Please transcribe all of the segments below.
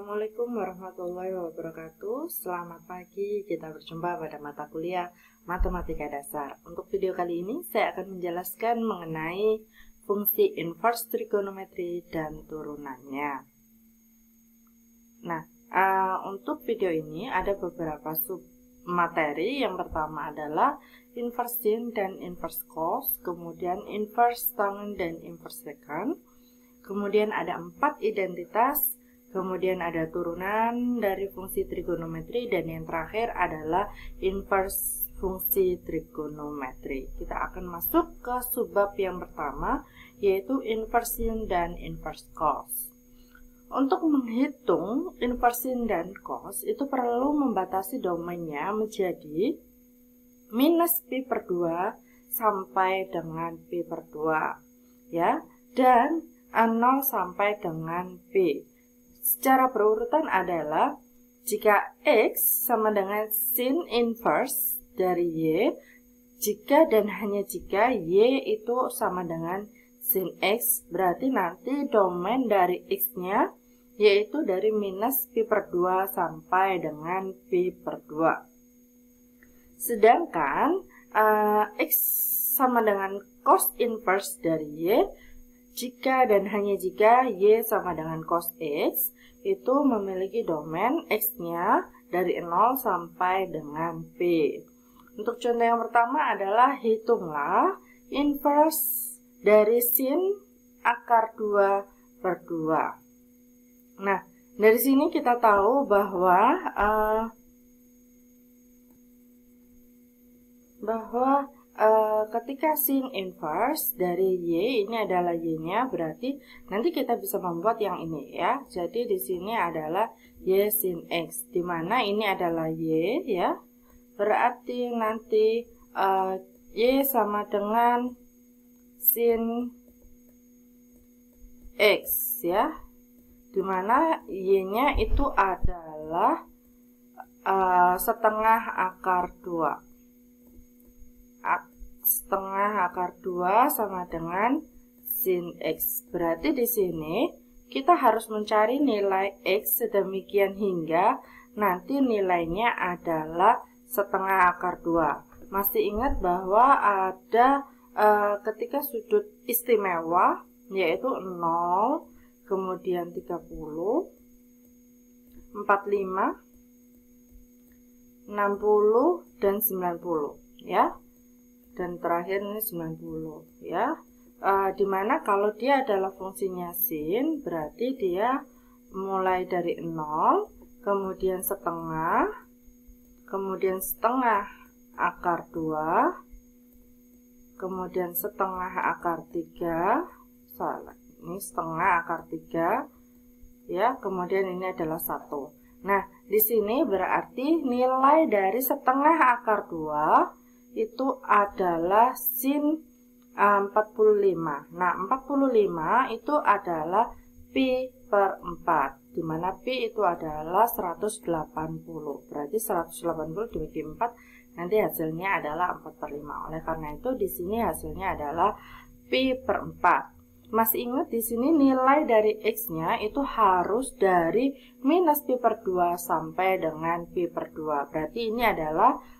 Assalamualaikum warahmatullahi wabarakatuh. Selamat pagi, kita berjumpa pada mata kuliah Matematika Dasar. Untuk video kali ini saya akan menjelaskan mengenai fungsi inverse trigonometri dan turunannya. Nah, untuk video ini ada beberapa sub materi. Yang pertama adalah inverse sin dan inverse cos, kemudian inverse tangen dan inverse secant, kemudian ada 4 identitas, kemudian ada turunan dari fungsi trigonometri, dan yang terakhir adalah inverse fungsi trigonometri. Kita akan masuk ke subbab yang pertama, yaitu inverse sin dan inverse cos. Untuk menghitung inverse sin dan cos itu perlu membatasi domainnya menjadi minus pi per 2 sampai dengan pi per 2 ya, dan 0 sampai dengan pi. Secara berurutan adalah jika x sama dengan sin inverse dari y, jika dan hanya jika y itu sama dengan sin x, berarti nanti domain dari x-nya yaitu dari minus pi per 2 sampai dengan pi per 2. Sedangkan x sama dengan cos inverse dari y, jika dan hanya jika y sama dengan cos x, itu memiliki domain x-nya dari 0 sampai dengan p. Untuk contoh yang pertama adalah hitunglah inverse dari sin akar 2 per 2. Nah, dari sini kita tahu bahwa ketika sin inverse dari y, ini adalah y-nya, berarti nanti kita bisa membuat yang ini ya. Jadi di sini adalah y sin x, di mana ini adalah y ya. Berarti nanti y sama dengan sin x ya, di mana y-nya itu adalah setengah akar 2. Setengah akar 2 sama dengan sin x. Berarti di sini kita harus mencari nilai x sedemikian hingga nanti nilainya adalah setengah akar 2. Masih ingat bahwa ada ketika sudut istimewa yaitu 0, kemudian 30, 45, 60, dan 90 ya. Dan terakhir ini 90 ya. Dimana kalau dia adalah fungsinya sin, berarti dia mulai dari 0, kemudian setengah, kemudian setengah akar 2, kemudian setengah akar 3, salah, ini setengah akar 3 ya, kemudian ini adalah 1. Nah, di sini berarti nilai dari setengah akar 2 itu adalah sin 45. Nah, 45 itu adalah pi per 4, di mana pi itu adalah 180. Berarti 180 dibagi 4, nanti hasilnya adalah 4 per 5. Oleh karena itu di sini hasilnya adalah pi per 4. Masih ingat di sini nilai dari x-nya itu harus dari minus pi per 2 sampai dengan pi per 2. Berarti ini adalah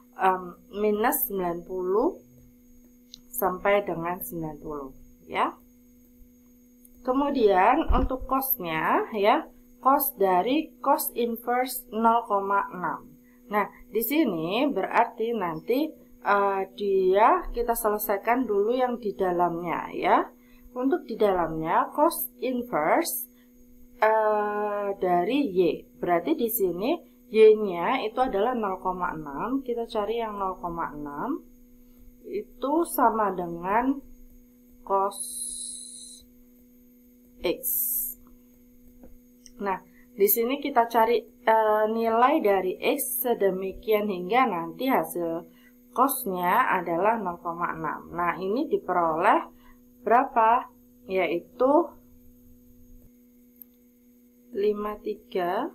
minus 90 sampai dengan 90 ya. Kemudian untuk cosnya ya, cos dari cos inverse 0,6. Nah, di sini berarti nanti kita selesaikan dulu yang di dalamnya ya. Untuk di dalamnya cos inverse dari y, berarti di sini y-nya itu adalah 0,6. Kita cari yang 0,6 itu sama dengan cos x. Nah, di sini kita cari nilai dari x sedemikian hingga nanti hasil cosnya adalah 0,6. Nah, ini diperoleh berapa? Yaitu 53,13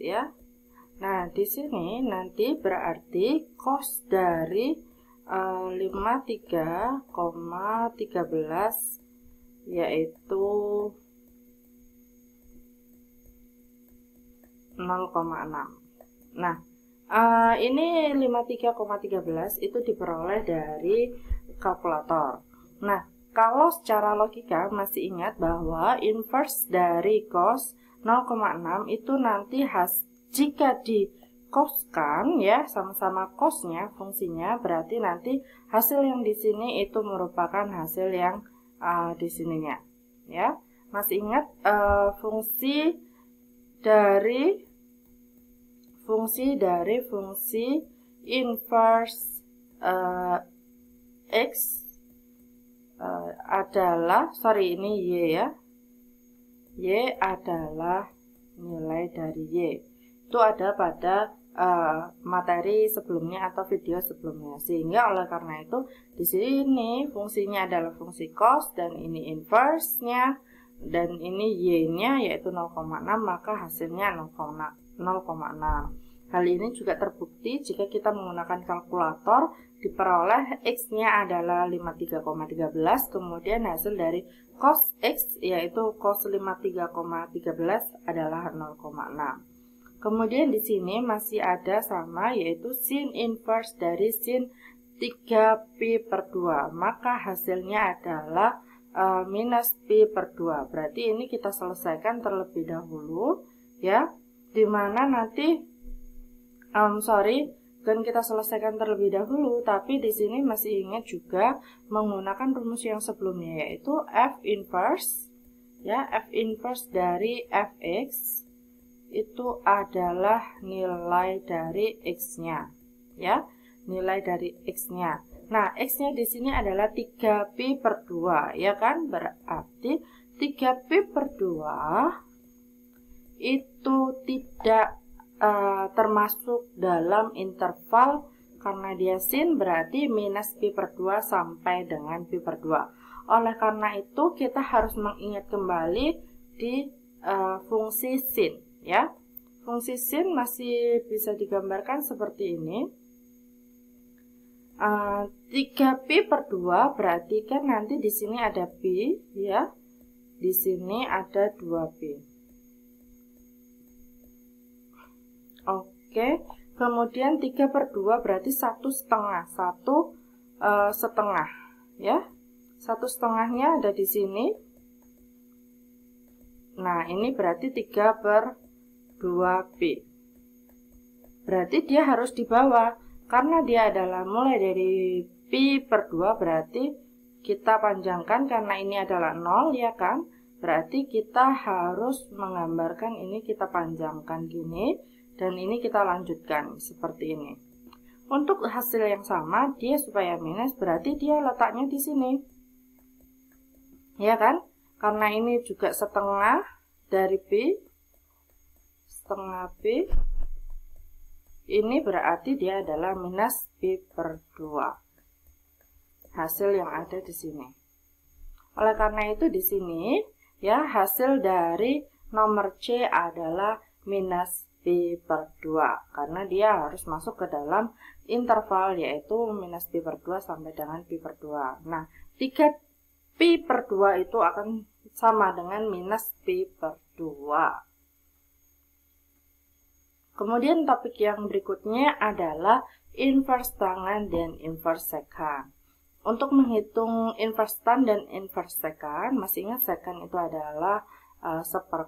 ya. Nah, di sini nanti berarti cos dari 53,13 yaitu 0,6. Nah, ini 53,13 itu diperoleh dari kalkulator. Nah, kalau secara logika masih ingat bahwa inverse dari cos 0,6 itu nanti jika di coskan ya, sama-sama cosnya fungsinya, berarti nanti hasil yang di sini itu merupakan hasil yang di sininya ya. Masih ingat fungsi dari fungsi inverse x adalah, sorry ini y ya, y adalah nilai dari y. Itu ada pada materi sebelumnya atau video sebelumnya. Sehingga oleh karena itu di sini fungsinya adalah fungsi cos dan ini inverse-nya dan ini y-nya yaitu 0,6, maka hasilnya 0,6. Hal ini juga terbukti jika kita menggunakan kalkulator, diperoleh x-nya adalah 53,13, kemudian hasil dari cos x yaitu cos 53,13 adalah 0,6. Kemudian di sini masih ada sama yaitu sin inverse dari sin 3pi per 2, maka hasilnya adalah minus pi per 2. Berarti ini kita selesaikan terlebih dahulu ya, dimana nanti dan kita selesaikan terlebih dahulu, tapi di sini masih ingat juga menggunakan rumus yang sebelumnya yaitu f inverse ya, f inverse dari fx itu adalah nilai dari x-nya ya, nilai dari x-nya. Nah, x-nya di sini adalah 3pi per 2 ya kan, berarti 3pi per 2 itu tidak termasuk dalam interval karena dia sin, berarti minus pi per 2 sampai dengan pi per 2. Oleh karena itu kita harus mengingat kembali di fungsi sin ya. Fungsi sin masih bisa digambarkan seperti ini. 3pi per 2 berarti kan nanti di sini ada pi ya. Di sini ada 2pi. Oke, kemudian 3 per 2 berarti 1 setengah. 1 setengah ya. 1 setengahnya ada di sini. Nah, ini berarti 3 per 2pi. Berarti dia harus di bawah. Karena dia adalah mulai dari pi per 2, berarti kita panjangkan karena ini adalah 0 ya kan. Berarti kita harus menggambarkan ini kita panjangkan gini. Dan ini kita lanjutkan seperti ini. Untuk hasil yang sama, dia supaya minus, berarti dia letaknya di sini. Ya kan? Karena ini juga setengah dari pi. Setengah pi. Ini berarti dia adalah minus pi per 2. Hasil yang ada di sini. Oleh karena itu di sini, ya hasil dari nomor C adalah minus pi per 2 karena dia harus masuk ke dalam interval yaitu minus pi per 2 sampai dengan pi per 2. Nah, 3 pi per 2 itu akan sama dengan minus pi per 2. Kemudian topik yang berikutnya adalah inverse tangen dan inverse secant. Untuk menghitung inverse tan dan inverse secant, masih ingat secant itu adalah seper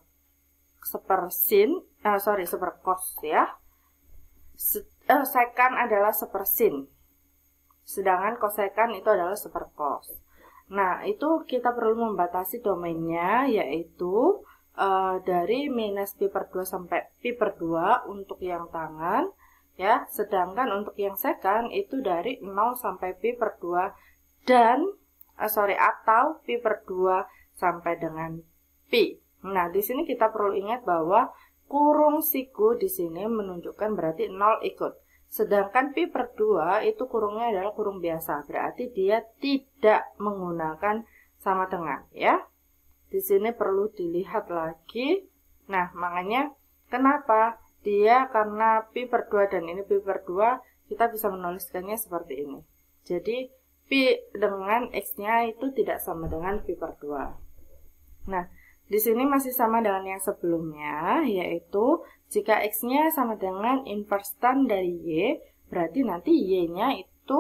cos ya. Secant adalah seper sin. Sedangkan cosecant itu adalah seper cos. Nah, itu kita perlu membatasi domainnya yaitu dari minus pi per 2 sampai pi per 2 untuk yang tangan ya. Sedangkan untuk yang secant itu dari 0 sampai pi per 2 dan atau pi per 2 sampai dengan pi. Nah, di sini kita perlu ingat bahwa kurung siku di sini menunjukkan berarti 0 ikut. Sedangkan pi per 2 itu kurungnya adalah kurung biasa, berarti dia tidak menggunakan sama dengan ya. Di sini perlu dilihat lagi. Nah, makanya kenapa dia karena pi per 2 dan ini pi per 2 kita bisa menuliskannya seperti ini. Jadi pi dengan x-nya itu tidak sama dengan pi per 2. Nah, Di sini masih sama dengan yang sebelumnya, yaitu jika X-nya sama dengan inverse tan dari Y, berarti nanti Y-nya itu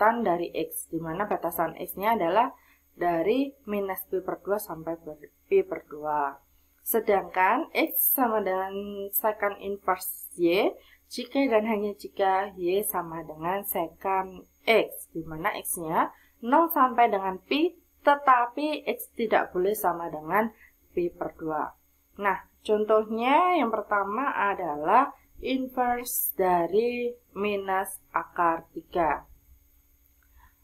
tan dari X, di mana batasan X-nya adalah dari minus pi per 2 sampai pi per 2. Sedangkan X sama dengan secant inverse Y, jika dan hanya jika Y sama dengan secant X, di mana X-nya 0 sampai dengan pi, tetapi X tidak boleh sama dengan pi per 2. Nah, contohnya yang pertama adalah inverse dari minus akar 3.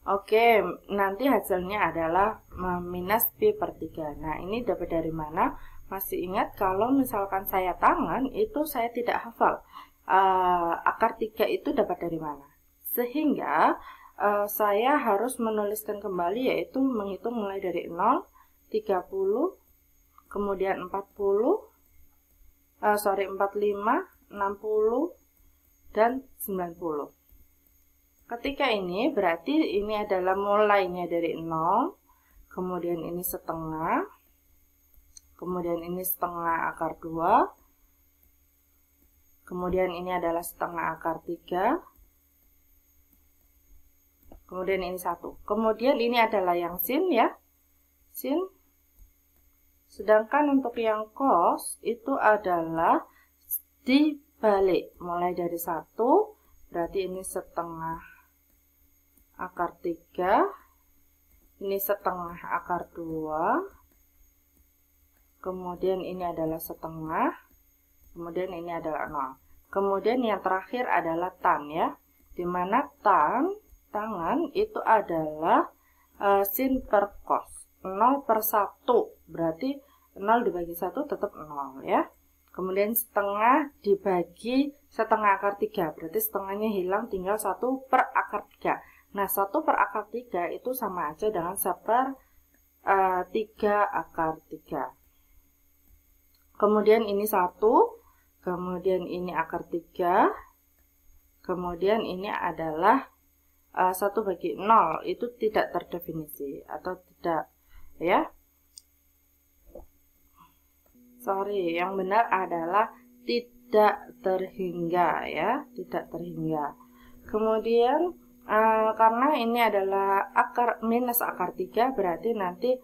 Oke, nanti hasilnya adalah minus pi per 3. Nah, ini dapat dari mana? Masih ingat kalau misalkan saya tangan, itu saya tidak hafal. Akar 3 itu dapat dari mana? Sehingga saya harus menuliskan kembali, yaitu menghitung mulai dari 0, 30, kemudian 45, 60, dan 90. Ketika ini berarti ini adalah mulainya dari 0, kemudian ini setengah, kemudian ini setengah akar 2, kemudian ini adalah setengah akar 3, kemudian ini 1. Kemudian ini adalah yang sin ya, sin. Sedangkan untuk yang cos itu adalah dibalik, mulai dari 1, berarti ini setengah akar 3, ini setengah akar 2, kemudian ini adalah setengah, kemudian ini adalah 0. Kemudian yang terakhir adalah tan ya, dimana tangan itu adalah sin per cos, 0 per 1, berarti 0 dibagi 1 tetap 0 ya. Kemudian setengah dibagi setengah akar 3, berarti setengahnya hilang, tinggal 1 per akar 3. Nah, 1 per akar 3 itu sama aja dengan 1 per 3 akar 3. Kemudian ini 1, kemudian ini akar 3, kemudian ini adalah 1 bagi 0, itu tidak terdefinisi atau tidak ya. Sorry, yang benar adalah tidak terhingga ya, tidak terhingga. Kemudian karena ini adalah minus akar 3, berarti nanti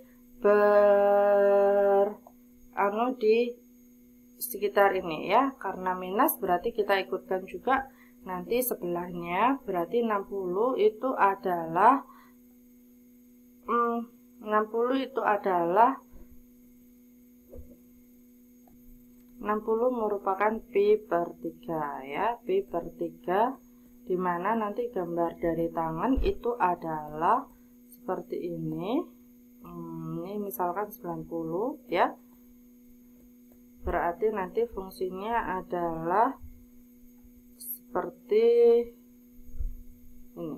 di sekitar ini ya, karena minus berarti kita ikutkan juga nanti sebelahnya, berarti 60 itu adalah 60 merupakan pi per 3 ya, pi per 3, dimana nanti gambar dari tangan itu adalah seperti ini. Ini misalkan 90 ya, berarti nanti fungsinya adalah seperti ini.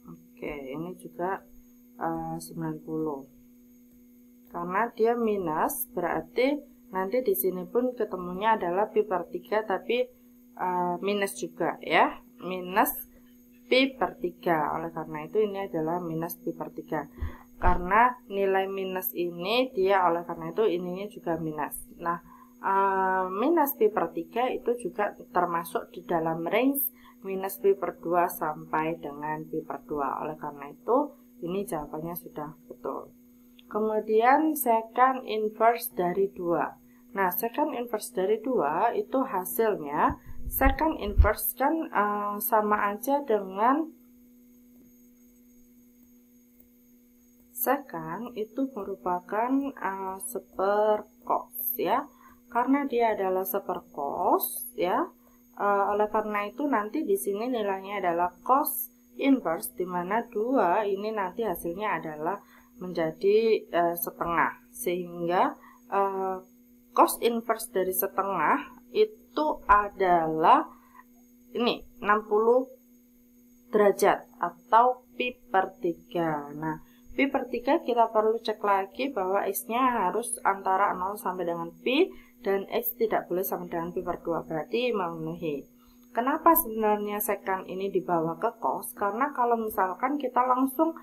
Oke, ini juga 90. Karena dia minus, berarti nanti di sini pun ketemunya adalah pi per 3, tapi minus juga ya, minus pi per 3. Oleh karena itu ini adalah minus pi per 3. Karena nilai minus ini dia, oleh karena itu ininya juga minus. Nah, minus pi per 3 itu juga termasuk di dalam range minus pi per 2 sampai dengan pi per 2. Oleh karena itu ini jawabannya sudah betul. Kemudian secant inverse dari 2. Nah, secant inverse dari 2 itu hasilnya, secant inverse kan sama aja dengan secant itu merupakan sepercos ya. Karena dia adalah sepercos ya. Oleh karena itu nanti di sini nilainya adalah cos inverse, di mana 2 ini nanti hasilnya adalah menjadi setengah, sehingga cos inverse dari setengah itu adalah ini 60 derajat atau pi per 3. Nah, pi per 3 kita perlu cek lagi bahwa X-nya harus antara 0 sampai dengan pi, dan X tidak boleh sama dengan pi per 2, berarti memenuhi. Kenapa sebenarnya sekan ini dibawa ke cos? Karena kalau misalkan kita langsung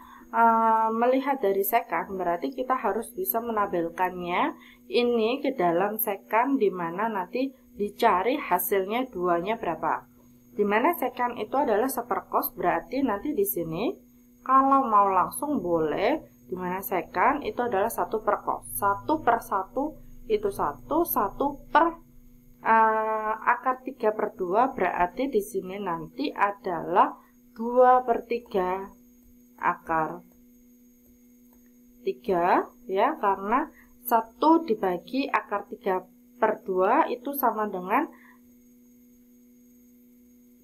melihat dari sekan, berarti kita harus bisa menabelkannya ini ke dalam sekan, dimana nanti dicari hasilnya duanya berapa. Dimana sekan itu adalah seperkos, berarti nanti di sini kalau mau langsung boleh, dimana sekan itu adalah 1 per cos. 1 per 1 itu 1 per akar 3 per 2, berarti di sini nanti adalah 2 per 3 akar 3 ya, karena 1 dibagi akar 3 per 2 itu sama dengan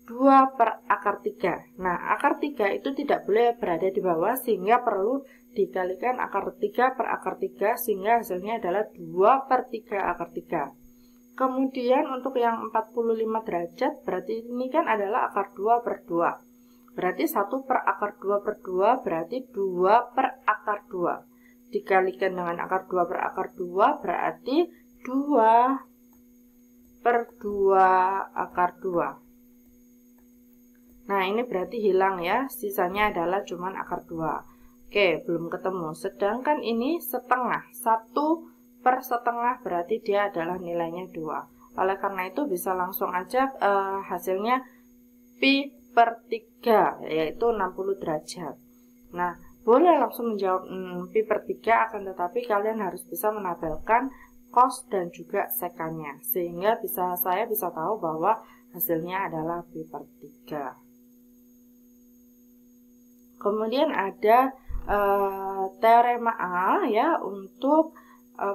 2 per akar 3. Nah, akar 3 itu tidak boleh berada di bawah, sehingga perlu dikalikan akar 3 per akar 3, sehingga hasilnya adalah 2 per 3 akar 3. Kemudian untuk yang 45 derajat, berarti ini kan adalah akar 2 per 2. Berarti 1 per akar 2 per 2, berarti 2 per akar 2. Dikalikan dengan akar 2 per akar 2, berarti 2 per 2 akar 2. Nah, ini berarti hilang ya, sisanya adalah cuman akar 2. Oke, belum ketemu. Sedangkan ini setengah, 1 per setengah, berarti dia adalah nilainya 2. Oleh karena itu bisa langsung aja hasilnya pi per 3, yaitu 60 derajat. Nah, boleh langsung menjawab pi per 3, akan tetapi kalian harus bisa menabelkan cos dan juga sekannya, sehingga saya bisa tahu bahwa hasilnya adalah pi per 3. Kemudian ada teorema A ya untuk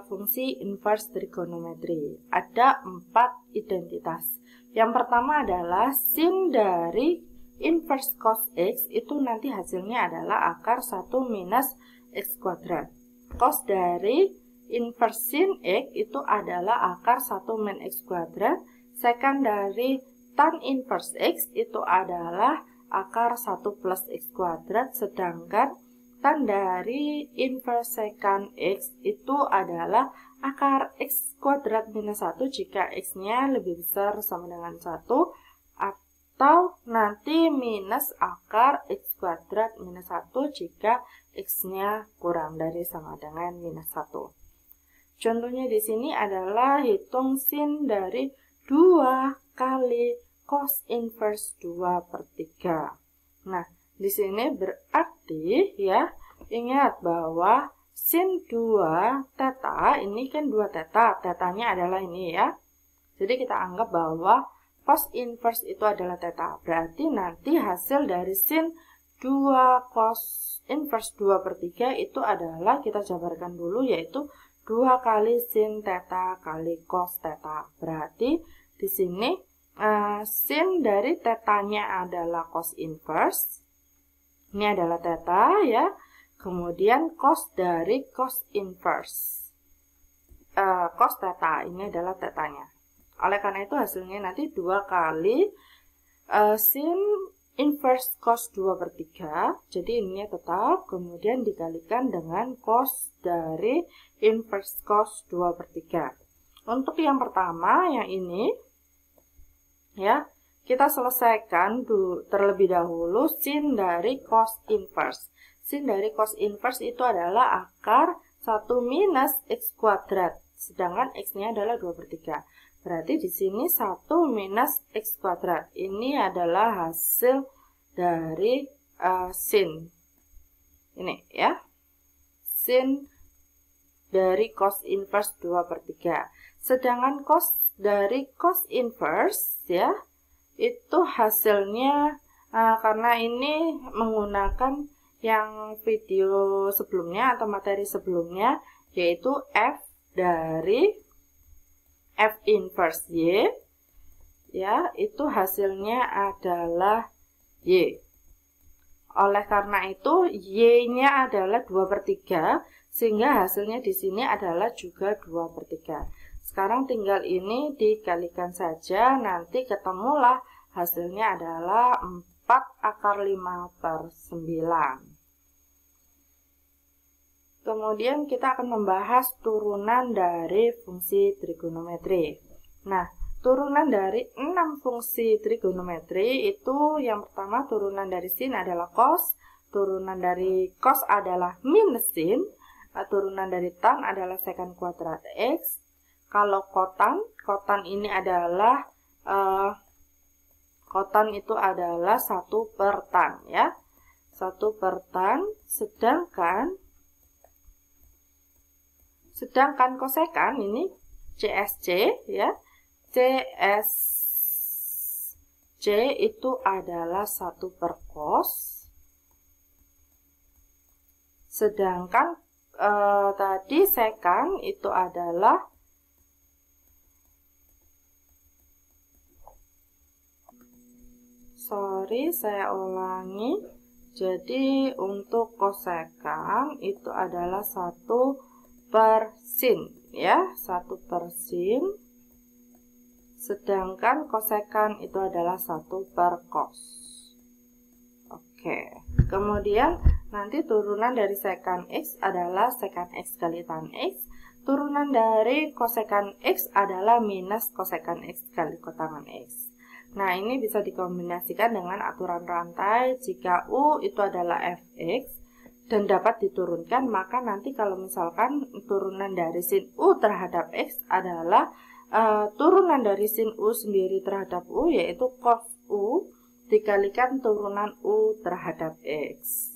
fungsi inverse trigonometri. Ada 4 identitas. Yang pertama adalah sin dari inverse cos x itu nanti hasilnya adalah akar 1 minus x kuadrat. Cos dari inverse sin x itu adalah akar 1 min x kuadrat. Sekan dari tan inverse x itu adalah akar 1 plus x kuadrat. Sedangkan tan dari inverse sekan x itu adalah akar x kuadrat minus 1 jika x-nya lebih besar sama dengan 1, atau nanti minus akar x kuadrat minus 1 jika x-nya kurang dari sama dengan minus 1. Contohnya di sini adalah hitung sin dari 2 kali cos inverse 2 per 3. Nah, di sini berarti ya, ingat bahwa sin 2 theta, ini kan 2 theta, tetanya adalah ini ya. Jadi kita anggap bahwa cos inverse itu adalah theta. Berarti nanti hasil dari sin 2 cos inverse 2 per 3 itu adalah, kita jabarkan dulu, yaitu 2 kali sin theta kali cos theta. Berarti di sini sin dari tetanya adalah cos inverse. Ini adalah theta ya. Kemudian cos dari cos inverse. Cos theta ini adalah tetanya. Oleh karena itu hasilnya nanti 2 kali sin inverse cos 2 per 3. Jadi ininya tetap. Kemudian dikalikan dengan cos dari inverse cos 2 per 3. Untuk yang pertama, yang ini ya, kita selesaikan terlebih dahulu sin dari cos inverse. Sin dari cos inverse itu adalah akar 1 minus x kuadrat. Sedangkan x-nya adalah 2 per 3. Berarti di sini 1 minus x kuadrat. Ini adalah hasil dari sin. Ini ya. Sin dari cos inverse 2 per 3. Sedangkan cos dari cos inverse ya, itu hasilnya karena ini menggunakan yang video sebelumnya atau materi sebelumnya, yaitu f dari f inverse y ya, itu hasilnya adalah y. Oleh karena itu y-nya adalah 2 per 3, sehingga hasilnya di sini adalah juga 2 per 3. Sekarang tinggal ini dikalikan saja, nanti ketemulah hasilnya adalah 4 akar 5 per 9. Kemudian kita akan membahas turunan dari fungsi trigonometri. Nah, turunan dari 6 fungsi trigonometri itu yang pertama turunan dari sin adalah cos, turunan dari cos adalah minus sin, turunan dari tan adalah secant kuadrat x. Kalau kotan ini adalah kotan itu adalah 1 per tan ya. 1 per tan, sedangkan kosekan ini CSC ya. CSC itu adalah 1 per cos. Sedangkan tadi sekan itu adalah saya ulangi. Jadi untuk kosekan itu adalah 1 per sin ya, 1 per sin. Sedangkan kosekan itu adalah 1 per cos. Oke. Kemudian nanti turunan dari sekan x adalah sekan x kali tan x. Turunan dari kosekan x adalah minus kosekan x kali kotangan x. Nah, ini bisa dikombinasikan dengan aturan rantai. Jika u itu adalah fx dan dapat diturunkan, maka nanti kalau misalkan turunan dari sin u terhadap x adalah turunan dari sin u sendiri terhadap u, yaitu cos u dikalikan turunan u terhadap x.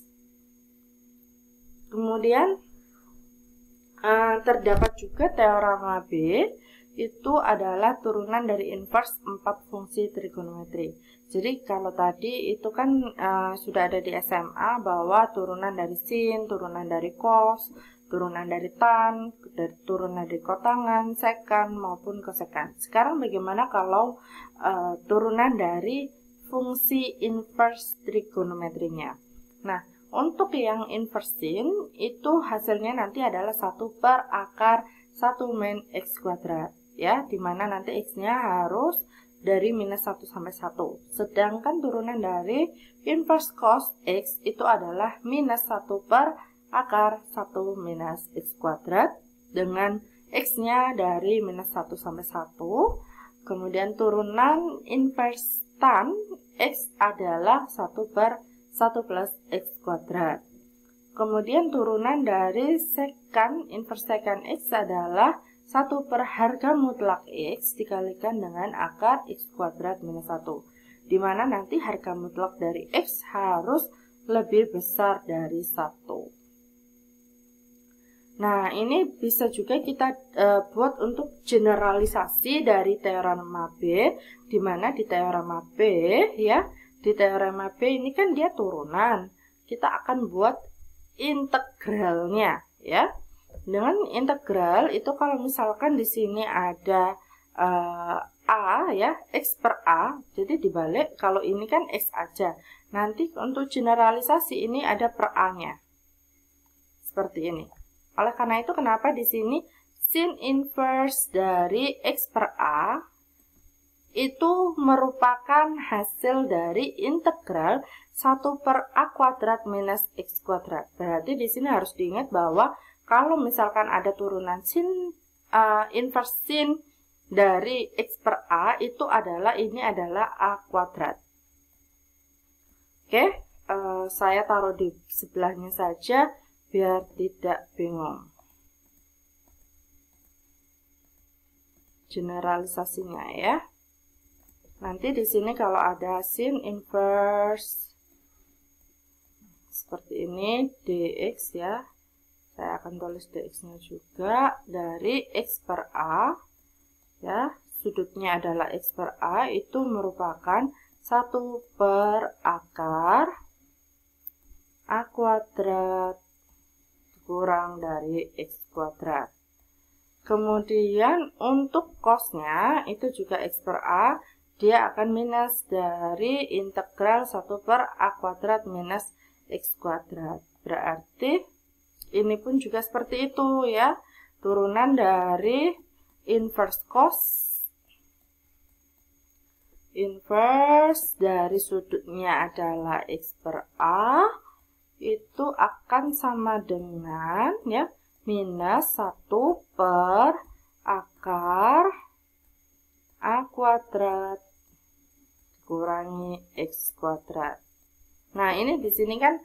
Kemudian terdapat juga teorema B, itu adalah turunan dari inverse 4 fungsi trigonometri. Jadi kalau tadi itu kan sudah ada di SMA bahwa turunan dari sin, turunan dari cos, turunan dari tan, turunan dari kotangan, sekan maupun kosekan. Sekarang bagaimana kalau turunan dari fungsi inverse trigonometrinya? Nah, untuk yang inverse sin itu hasilnya nanti adalah 1 per akar 1 min x kuadrat ya, dimana nanti x-nya harus dari minus 1 sampai 1. Sedangkan turunan dari inverse cos x itu adalah minus 1 per akar 1 minus x kuadrat dengan x-nya dari minus 1 sampai 1. Kemudian turunan inverse tan x adalah 1 per 1 plus x kuadrat. Kemudian turunan dari sekan inverse sekan x adalah 1 per harga mutlak x dikalikan dengan akar x kuadrat minus 1. Dimana nanti harga mutlak dari x harus lebih besar dari 1. Nah, ini bisa juga kita buat untuk generalisasi dari teorema B, di mana di teorema B ya, di teorema B ini kan dia turunan. Kita akan buat integralnya ya. Dengan integral itu kalau misalkan di sini ada A ya, x per A, jadi dibalik kalau ini kan x aja. Nanti untuk generalisasi ini ada per A-nya. Seperti ini. Oleh karena itu kenapa di sini sin inverse dari x per A itu merupakan hasil dari integral 1 per A kuadrat minus x kuadrat. Berarti di sini harus diingat bahwa kalau misalkan ada turunan sin inverse sin dari x per A itu adalah ini adalah A kuadrat. Oke, saya taruh di sebelahnya saja biar tidak bingung. Generalisasinya ya. Nanti di sini kalau ada sin inverse seperti ini dx ya. Saya akan tulis dx-nya juga dari x per A ya. Sudutnya adalah x per A itu merupakan 1 per akar A kuadrat kurang dari x kuadrat. Kemudian untuk cosnya itu juga x per A, dia akan minus dari integral 1 per A kuadrat minus x kuadrat. Berarti ini pun juga seperti itu ya. Turunan dari inverse cos, inverse dari sudutnya adalah x per A, itu akan sama dengan ya minus 1 per akar A kuadrat dikurangi X kuadrat. Nah, ini di sini kan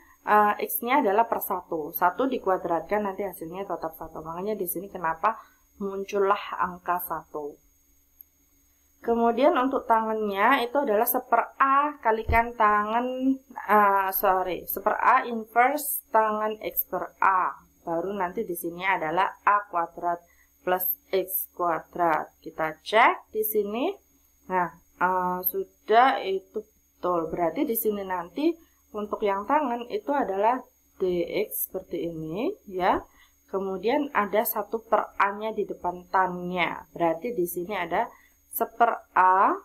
X-nya adalah per 1. 1 dikuadratkan nanti hasilnya tetap 1. Makanya di sini kenapa muncullah angka 1. Kemudian untuk tangannya itu adalah 1/A kalikan tangan, seper A inverse tangan X per A. Baru nanti di sini adalah A kuadrat plus X kuadrat. Kita cek di sini. Nah, sudah itu betul. Berarti di sini nanti untuk yang tangan itu adalah dx seperti ini ya. Kemudian ada 1/A-nya di depan tannya. Berarti di sini ada 1/A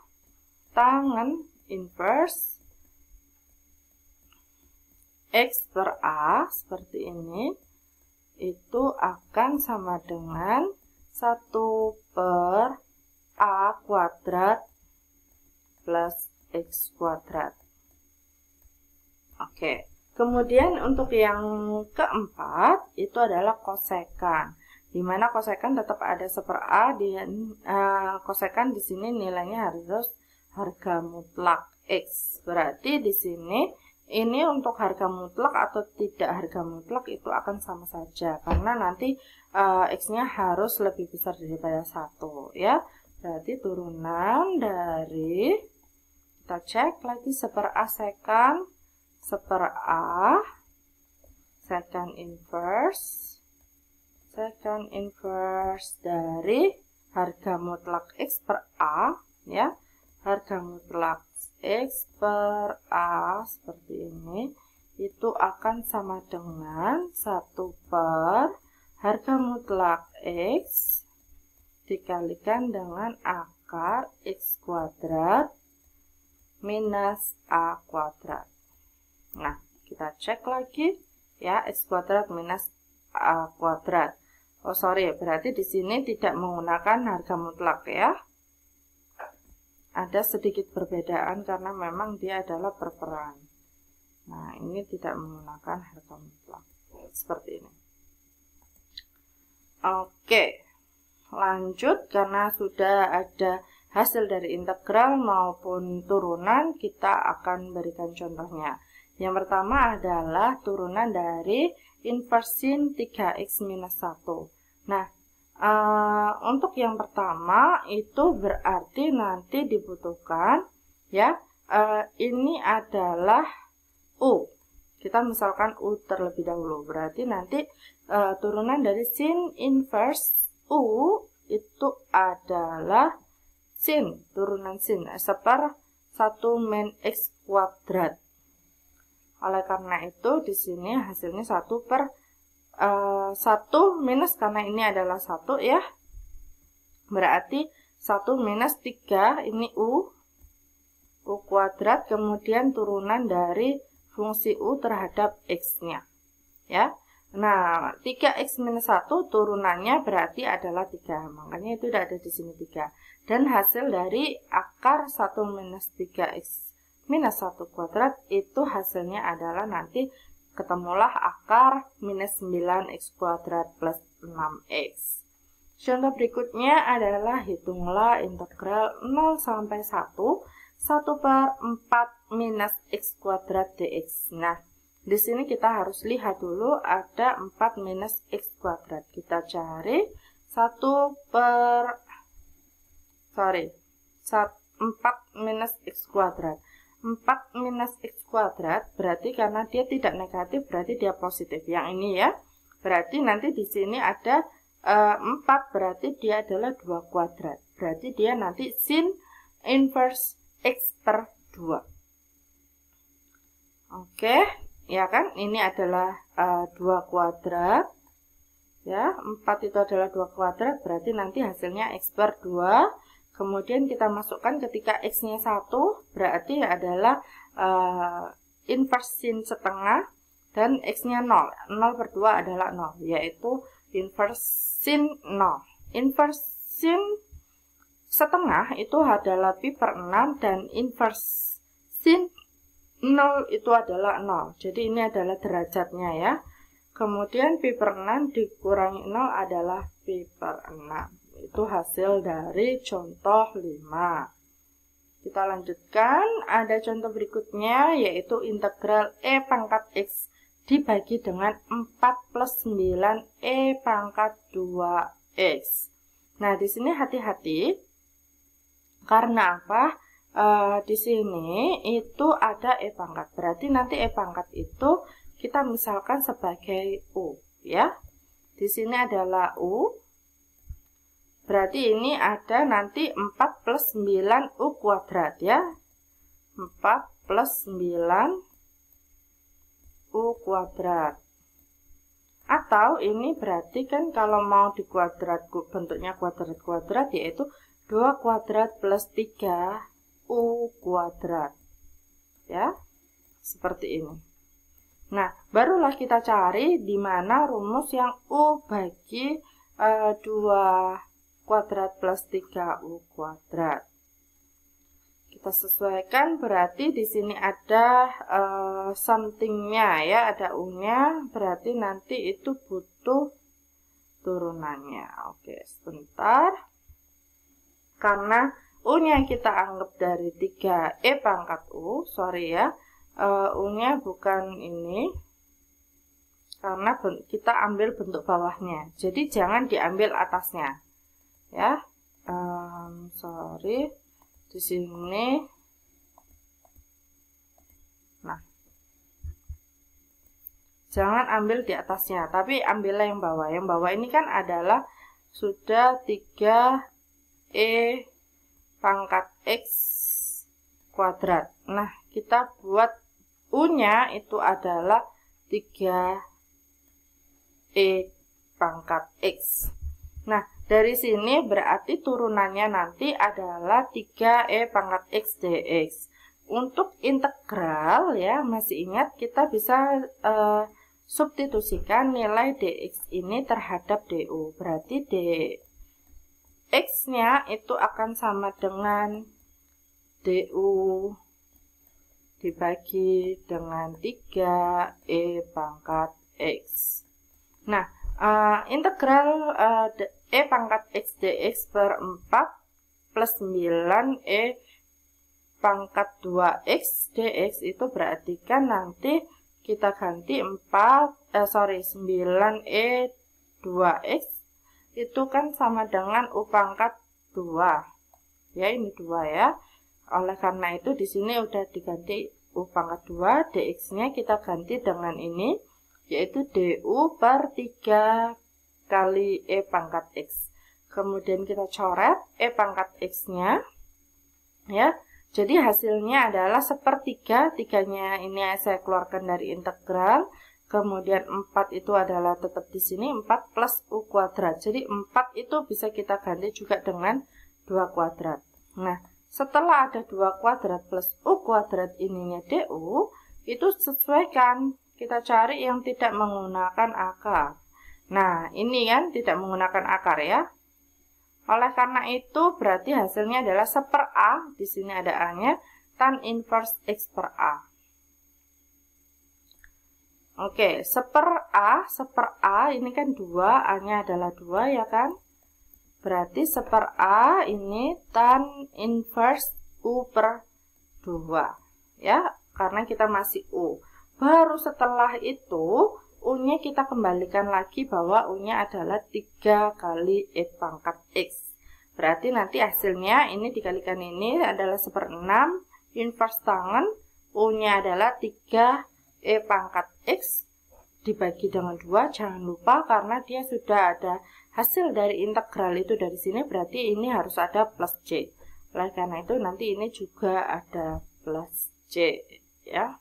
tangan inverse X per A seperti ini. Itu akan sama dengan 1/A kuadrat plus X kuadrat. Oke, kemudian untuk yang keempat itu adalah kosekan, di mana kosekan tetap ada 1/A dan kosekan di sini nilainya harus harga mutlak X. Berarti di sini ini untuk harga mutlak atau tidak harga mutlak itu akan sama saja, karena nanti X-nya harus lebih besar daripada 1 ya. Berarti turunan dari, kita cek lagi 1/A secant, 1/A secant inverse dari harga mutlak X per A ya. Harga mutlak X per A seperti ini itu akan sama dengan 1 per harga mutlak X dikalikan dengan akar X kuadrat minus A kuadrat. Nah, kita cek lagi ya, X kuadrat minus A kuadrat. Oh sorry, berarti di sini tidak menggunakan harga mutlak ya. Ada sedikit perbedaan karena memang dia adalah perperan. Nah, ini tidak menggunakan harga mutlak. Seperti ini. Oke, lanjut karena sudah ada hasil dari integral maupun turunan, kita akan berikan contohnya. Yang pertama adalah turunan dari inversin 3x minus 1. Nah, untuk yang pertama itu berarti nanti dibutuhkan ya, ini adalah U. Kita misalkan U terlebih dahulu. Berarti nanti turunan dari sin inverse U itu adalah sin, turunan sin 1/1 min X kuadrat. Oleh karena itu di sini hasilnya 1/1 minus, karena ini adalah 1 ya. Berarti 1 minus 3, ini U kuadrat, kemudian turunan dari fungsi U terhadap X-nya. Ya. Nah, 3x minus 1 turunannya berarti adalah 3. Makanya itu udah ada di sini 3. Dan hasil dari akar 1 minus 3x minus 1 kuadrat itu hasilnya adalah nanti ketemulah akar minus 9x kuadrat plus 6x. Contoh berikutnya adalah hitunglah integral 0 sampai 1, 1/4 minus x kuadrat dx. Nah, di sini kita harus lihat dulu ada 4 minus x kuadrat. Kita cari 4 minus x kuadrat. 4 minus x kuadrat berarti karena dia tidak negatif berarti dia positif. Yang ini ya. Berarti nanti di sini ada 4 berarti dia adalah 2 kuadrat. Berarti dia nanti sin inverse x per 2. Oke, ya kan? Ini adalah 2 kuadrat. Ya, 4 itu adalah 2 kuadrat berarti nanti hasilnya x per 2. Kemudian kita masukkan ketika x-nya 1, berarti adalah inverse sin setengah, dan x-nya 0. 0/2 adalah 0, yaitu inverse sin 0. Inverse sin setengah itu adalah pi/6, dan inverse sin 0 itu adalah 0. Jadi ini adalah derajatnya ya. Kemudian pi/6 dikurangi 0 adalah pi/6. Itu hasil dari contoh 5. Kita lanjutkan, ada contoh berikutnya yaitu integral E pangkat X dibagi dengan 4 plus 9 E pangkat 2X. Nah, di sini hati-hati, karena apa? Di sini itu ada E pangkat, berarti nanti E pangkat itu kita misalkan sebagai U, ya. Di sini adalah U. Berarti ini ada nanti 4 plus 9 U kuadrat ya. 4 plus 9 U kuadrat. Atau ini berarti kan kalau mau di kuadrat, bentuknya kuadrat-kuadrat, yaitu 2 kuadrat plus 3 U kuadrat. Ya, seperti ini. Nah, barulah kita cari di mana rumus yang U bagi 2 kuadrat plus 3U kuadrat. Kita sesuaikan, berarti di sini ada something-nya ya, ada U-nya, berarti nanti itu butuh turunannya. Oke, sebentar. Karena U-nya kita anggap dari 3E pangkat U, sorry ya, U-nya bukan ini, karena kita ambil bentuk bawahnya, jadi jangan diambil atasnya. Ya, sorry, di sini. Nah, jangan ambil di atasnya, tapi ambillah yang bawah. Yang bawah ini kan adalah sudah 3E pangkat X kuadrat. Nah, kita buat U-nya itu adalah 3E pangkat X. Nah, dari sini berarti turunannya nanti adalah 3E pangkat X dx. Untuk integral ya, masih ingat kita bisa substitusikan nilai dx ini terhadap du. Berarti dx-nya itu akan sama dengan du dibagi dengan 3E pangkat X. Nah, integral E pangkat X dx per 4 plus 9E pangkat 2X dx itu berarti kan nanti kita ganti 9E 2X itu kan sama dengan U pangkat 2. Ya, ini 2 ya. Oleh karena itu di sini udah diganti U pangkat 2, dx-nya kita ganti dengan ini, yaitu du per 3 kali E pangkat X. Kemudian kita coret E pangkat X-nya. Ya, jadi hasilnya adalah sepertiga, 3-nya ini saya keluarkan dari integral. Kemudian 4 itu adalah tetap di sini, 4 plus U kuadrat. Jadi 4 itu bisa kita ganti juga dengan 2 kuadrat. Nah, setelah ada 2 kuadrat plus U kuadrat ininya du, itu sesuaikan. Kita cari yang tidak menggunakan akar. Nah, ini kan tidak menggunakan akar ya. Oleh karena itu, berarti hasilnya adalah 1/A. Di sini ada A-nya, tan inverse X per A. Oke, 1/A ini kan 2, A-nya adalah 2 ya kan. Berarti 1/A ini tan inverse U per 2. Ya, karena kita masih U. Baru setelah itu, U-nya kita kembalikan lagi bahwa U-nya adalah 3 kali E pangkat X. Berarti nanti hasilnya ini dikalikan ini adalah 1/6 inverse tangen. U-nya adalah 3 E pangkat X dibagi dengan 2. Jangan lupa karena dia sudah ada hasil dari integral itu dari sini, berarti ini harus ada plus C. Oleh karena itu nanti ini juga ada plus C ya.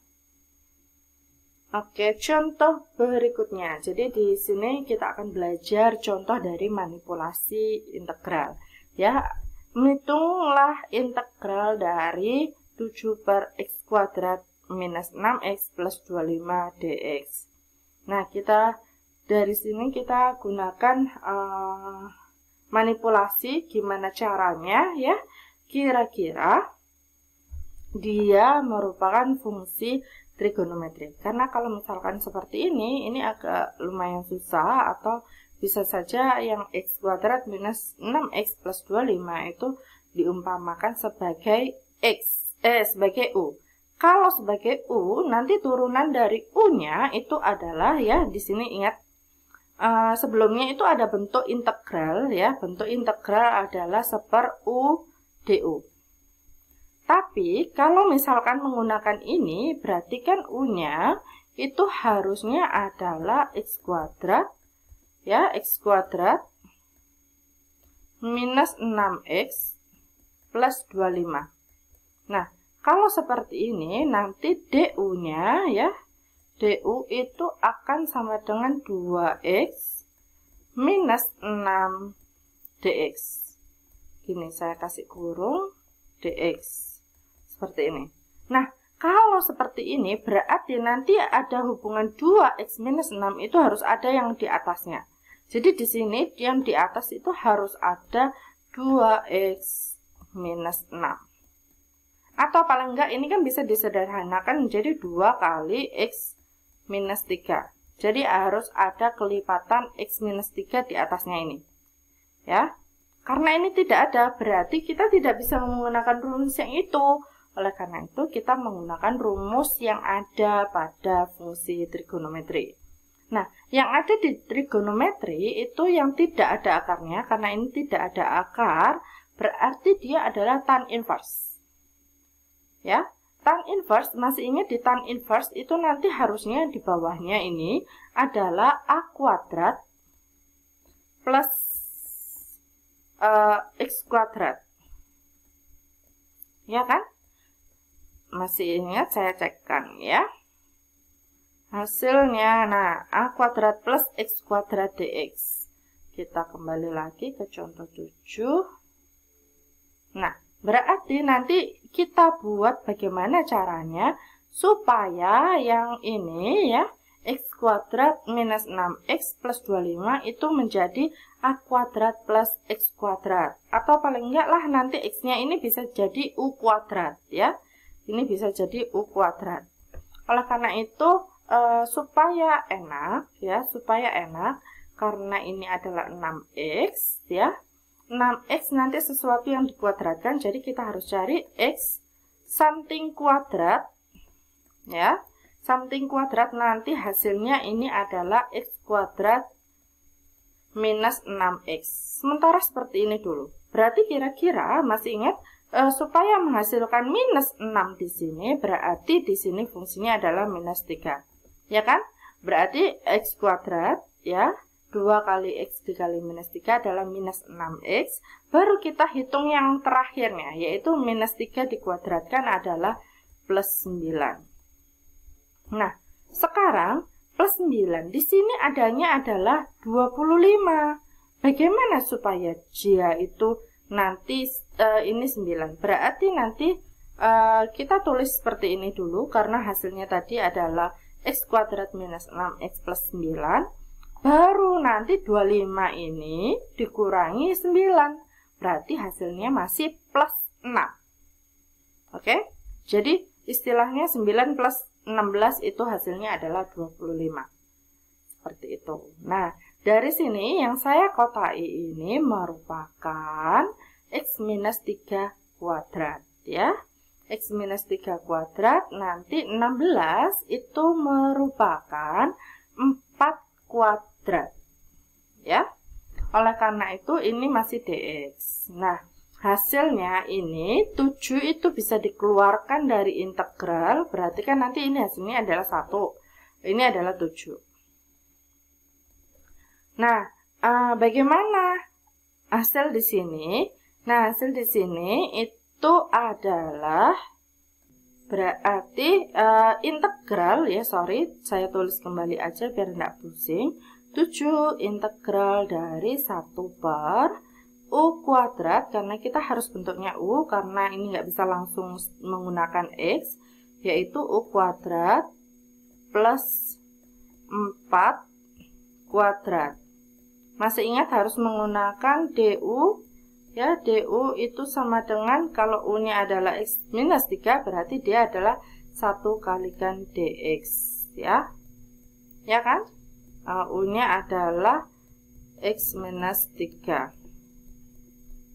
Oke, contoh berikutnya. Jadi di sini kita akan belajar contoh dari manipulasi integral. Ya, hitunglah integral dari 7 per X kuadrat minus 6X plus 25 dx. Nah, kita dari sini kita gunakan manipulasi. Gimana caranya ya? Kira-kira dia merupakan fungsi trigonometri. Karena kalau misalkan seperti ini agak lumayan susah atau bisa saja yang x kuadrat minus 6x plus 25 itu diumpamakan sebagai sebagai u. Kalau sebagai u, nanti turunan dari u-nya itu adalah, ya, di sini ingat, sebelumnya itu ada bentuk integral, ya. Bentuk integral adalah seper u du. Tapi kalau misalkan menggunakan ini, berarti kan u-nya itu harusnya adalah x kuadrat, ya, x kuadrat minus 6x plus 25. Nah, kalau seperti ini, nanti du-nya, ya, du itu akan sama dengan 2x minus 6 dx. Gini, saya kasih kurung dx. Seperti ini. Nah, kalau seperti ini, berarti nanti ada hubungan 2x minus 6 itu harus ada yang di atasnya. Jadi di sini yang di atas itu harus ada 2x minus 6. Atau paling enggak ini kan bisa disederhanakan menjadi 2 kali x minus 3. Jadi harus ada kelipatan x minus 3 di atasnya ini. Ya. Karena ini tidak ada, berarti kita tidak bisa menggunakan rumus yang itu. Oleh karena itu kita menggunakan rumus yang ada pada fungsi trigonometri. Nah, yang ada di trigonometri itu yang tidak ada akarnya, karena ini tidak ada akar, berarti dia adalah tan inverse. Ya, tan inverse, masih ingat di tan inverse itu nanti harusnya di bawahnya ini adalah a kuadrat plus x kuadrat. Ya kan? Masih ingat, saya cekkan ya. Hasilnya, nah, a kuadrat plus x kuadrat dx. Kita kembali lagi ke contoh 7. Nah, berarti nanti kita buat bagaimana caranya supaya yang ini, ya, x kuadrat minus 6x plus 25 itu menjadi a kuadrat plus x kuadrat. Atau paling enggak lah nanti x-nya ini bisa jadi u kuadrat, ya. Ini bisa jadi u kuadrat. Oleh karena itu, supaya enak, ya, supaya enak, karena ini adalah 6x, ya. 6x nanti sesuatu yang dikuadratkan, jadi kita harus cari x something kuadrat, ya. Something kuadrat nanti hasilnya ini adalah x kuadrat minus 6x. Sementara seperti ini dulu. Berarti kira-kira masih ingat, supaya menghasilkan minus 6 di sini, berarti di sini fungsinya adalah minus 3. Ya kan? Berarti x kuadrat, ya, 2 kali x dikali minus 3 adalah minus 6x. Baru kita hitung yang terakhirnya, yaitu minus 3 dikuadratkan adalah plus 9. Nah, sekarang plus 9. Di sini adanya adalah 25. Bagaimana supaya dia itu nanti ini 9? Berarti nanti kita tulis seperti ini dulu, karena hasilnya tadi adalah x kuadrat minus 6x plus 9. Baru nanti 25 ini dikurangi 9. Berarti hasilnya masih plus 6. Oke? Jadi istilahnya 9 plus 16 itu hasilnya adalah 25. Seperti itu. Nah, dari sini yang saya kotai ini merupakan x minus 3 kuadrat, ya. X minus 3 kuadrat, nanti 16 itu merupakan 4 kuadrat, ya. Oleh karena itu ini masih dx. Nah, hasilnya ini 7 itu bisa dikeluarkan dari integral, berarti kan nanti ini hasilnya adalah 1. Ini adalah 7. Nah, bagaimana hasil di sini? Nah, hasil di sini itu adalah berarti integral, ya, saya tulis kembali aja biar tidak pusing. 7 integral dari 1 per u kuadrat, karena kita harus bentuknya u, karena ini nggak bisa langsung menggunakan x, yaitu u kuadrat plus 4 kuadrat. Masih ingat harus menggunakan du, ya. Du itu sama dengan, kalau u-nya adalah x minus 3, berarti dia adalah 1 kalikan dx, ya. Ya kan? U-nya adalah X minus 3.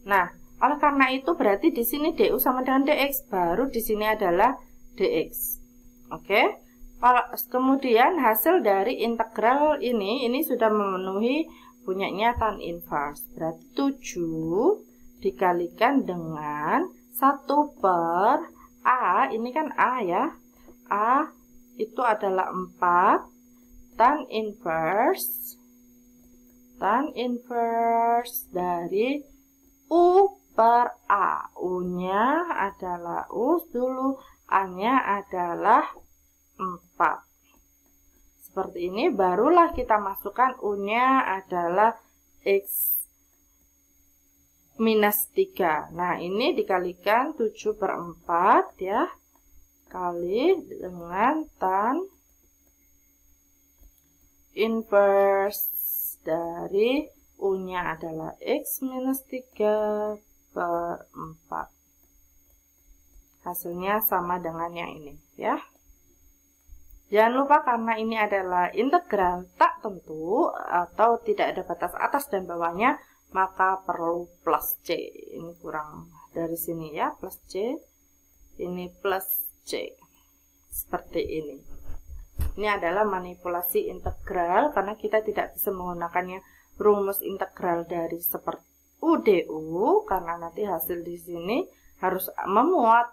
Nah, oleh karena itu berarti di sini DU sama dengan DX, baru di sini adalah DX. Oke. Kemudian hasil dari integral ini sudah memenuhi punyanya tan inverse. Berarti 7 dikalikan dengan 1 per A, ini kan A ya. A itu adalah 4 tan inverse dari U per A. U-nya adalah U dulu, A-nya adalah 4. Seperti ini, barulah kita masukkan U-nya adalah X minus 3. Nah, ini dikalikan 7 per 4 ya, kali dengan tan inverse dari U-nya adalah X minus 3 per 4. Hasilnya sama dengan yang ini ya. Jangan lupa karena ini adalah integral tak tentu atau tidak ada batas atas dan bawahnya, maka perlu plus C. Ini kurang dari sini ya, plus C. Ini plus C. Seperti ini. Ini adalah manipulasi integral karena kita tidak bisa menggunakannya rumus integral dari seperti UDU karena nanti hasil di sini harus memuat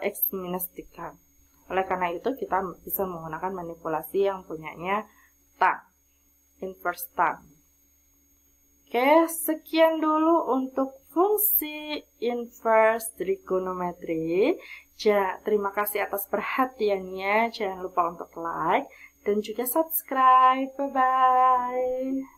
X minus 3. Oleh karena itu kita bisa menggunakan manipulasi yang punyanya tan, inverse tan. Oke, sekian dulu untuk fungsi inverse trigonometri. Terima kasih atas perhatiannya. Jangan lupa untuk like dan juga subscribe. Bye-bye.